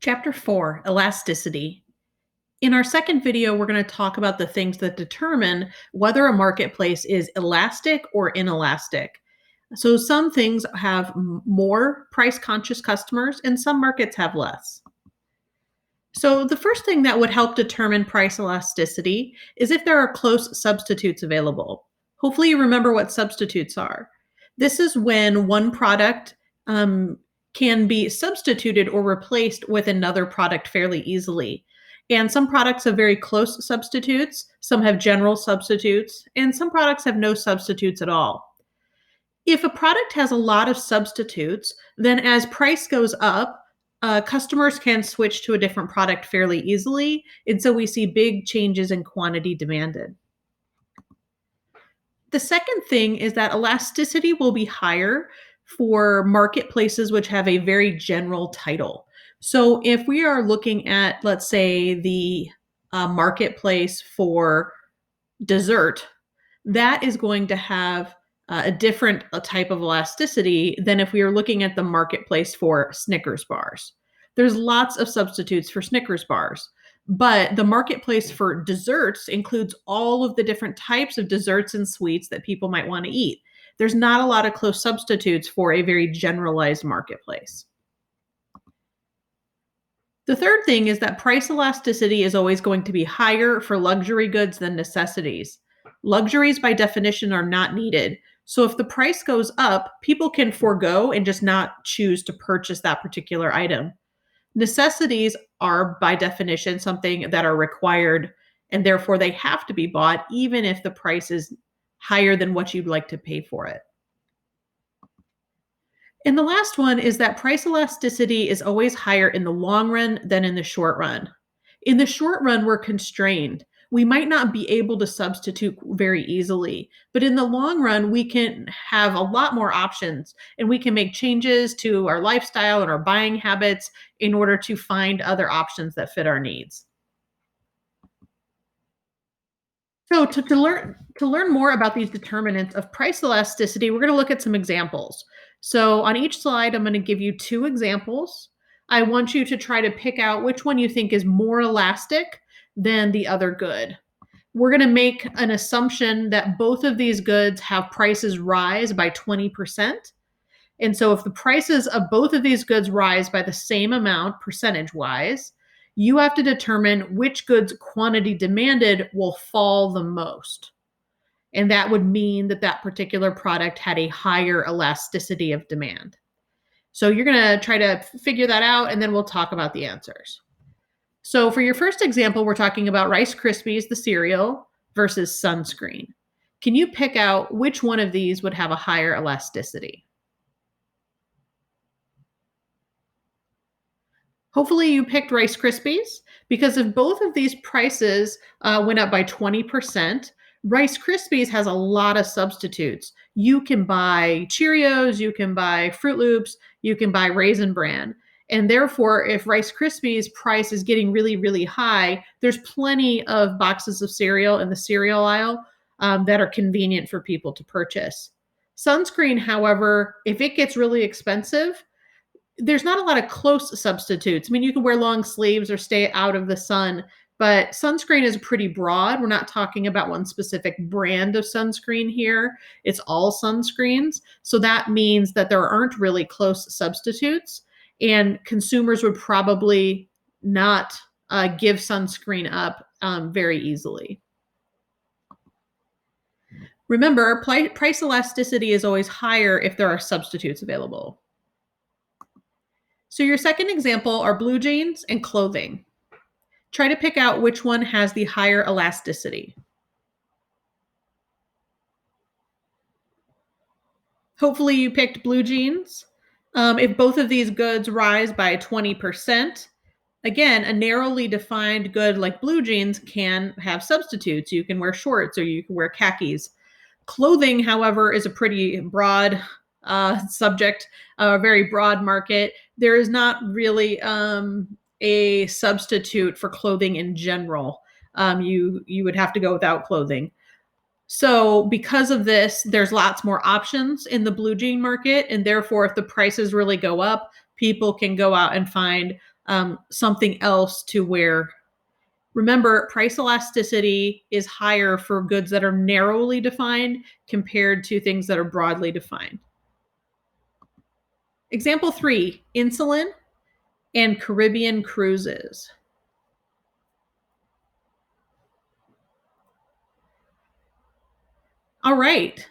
Chapter 4, Elasticity. In our second video, we're going to talk about the things that determine whether a marketplace is elastic or inelastic. So some things have more price-conscious customers and some markets have less. So the first thing that would help determine price elasticity is if there are close substitutes available. Hopefully you remember what substitutes are. This is when one product can be substituted or replaced with another product fairly easily. And some products have very close substitutes, some have general substitutes, and some products have no substitutes at all. If a product has a lot of substitutes, then as price goes up, customers can switch to a different product fairly easily. And so we see big changes in quantity demanded. The second thing is that elasticity will be higher for marketplaces which have a very general title. So if we are looking at, let's say, the marketplace for dessert, that is going to have a different type of elasticity than if we are looking at the marketplace for Snickers bars. There's lots of substitutes for Snickers bars, but the marketplace for desserts includes all of the different types of desserts and sweets that people might want to eat. There's not a lot of close substitutes for a very generalized marketplace. The third thing is that price elasticity is always going to be higher for luxury goods than necessities. Luxuries, by definition, are not needed. So if the price goes up, people can forego and just not choose to purchase that particular item. Necessities are, by definition, something that are required, and therefore they have to be bought, even if the price is higher than what you'd like to pay for it. And the last one is that price elasticity is always higher in the long run than in the short run. In the short run, we're constrained. We might not be able to substitute very easily, but in the long run, we can have a lot more options and we can make changes to our lifestyle and our buying habits in order to find other options that fit our needs. So to learn more about these determinants of price elasticity, we're going to look at some examples. So on each slide, I'm going to give you two examples. I want you to try to pick out which one you think is more elastic than the other good. We're going to make an assumption that both of these goods have prices rise by 20%. And so if the prices of both of these goods rise by the same amount percentage-wise, you have to determine which goods quantity demanded will fall the most. And that would mean that that particular product had a higher elasticity of demand. So you're going to try to figure that out, and then we'll talk about the answers. So for your first example, we're talking about Rice Krispies, the cereal, versus Sunscreen. Can you pick out which one of these would have a higher elasticity? Hopefully you picked Rice Krispies, because if both of these prices went up by 20%, Rice Krispies has a lot of substitutes. You can buy Cheerios, you can buy Fruit Loops, you can buy Raisin Bran. And therefore, if Rice Krispies price is getting really, really high, there's plenty of boxes of cereal in the cereal aisle that are convenient for people to purchase. Sunscreen, however, if it gets really expensive, there's not a lot of close substitutes. I mean, you can wear long sleeves or stay out of the sun, but sunscreen is pretty broad. We're not talking about one specific brand of sunscreen here. It's all sunscreens. So that means that there aren't really close substitutes, and consumers would probably not give sunscreen up very easily. Remember, price elasticity is always higher if there are substitutes available. So your second example are blue jeans and clothing. Try to pick out which one has the higher elasticity. Hopefully you picked blue jeans. If both of these goods rise by 20%, again, a narrowly defined good like blue jeans can have substitutes. You can wear shorts or you can wear khakis. Clothing, however, is a pretty broad subject, a very broad market. There is not really a substitute for clothing in general. You would have to go without clothing. So because of this, there's lots more options in the blue jean market. And therefore, if the prices really go up, people can go out and find something else to where, remember, price elasticity is higher for goods that are narrowly defined compared to things that are broadly defined. Example 3, insulin and Caribbean cruises. All right.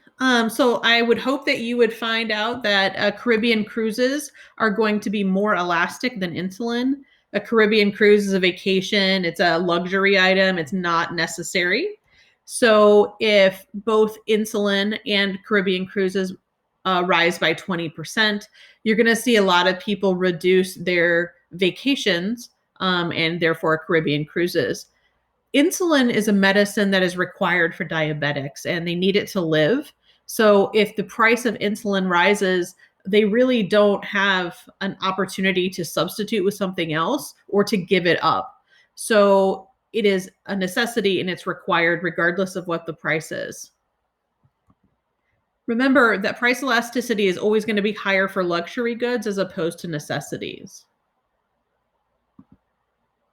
So I would hope that you would find out that Caribbean cruises are going to be more elastic than insulin. A Caribbean cruise is a vacation, it's a luxury item, it's not necessary. So if both insulin and Caribbean cruises rise by 20%, you're going to see a lot of people reduce their vacations and therefore Caribbean cruises. Insulin is a medicine that is required for diabetics and they need it to live. So if the price of insulin rises, they really don't have an opportunity to substitute with something else or to give it up. So it is a necessity and it's required regardless of what the price is. Remember that price elasticity is always going to be higher for luxury goods as opposed to necessities.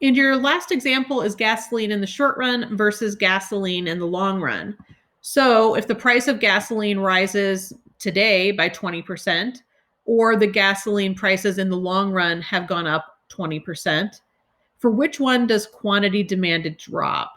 And your last example is gasoline in the short run versus gasoline in the long run. So if the price of gasoline rises today by 20%, or the gasoline prices in the long run have gone up 20%, for which one does quantity demanded drop?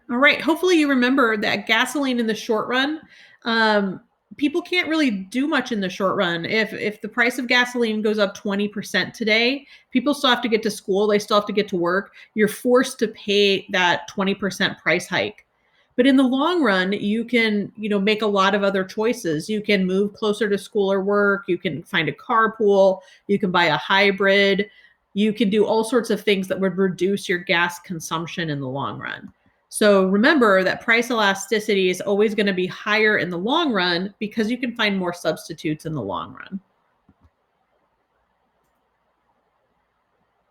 All right. Hopefully, you remember that gasoline in the short run, um, people can't really do much in the short run. If the price of gasoline goes up 20% today, people still have to get to school. They still have to get to work. You're forced to pay that 20% price hike. But in the long run, you can, make a lot of other choices. You can move closer to school or work. You can find a carpool. You can buy a hybrid. You can do all sorts of things that would reduce your gas consumption in the long run. So remember that price elasticity is always going to be higher in the long run because you can find more substitutes in the long run.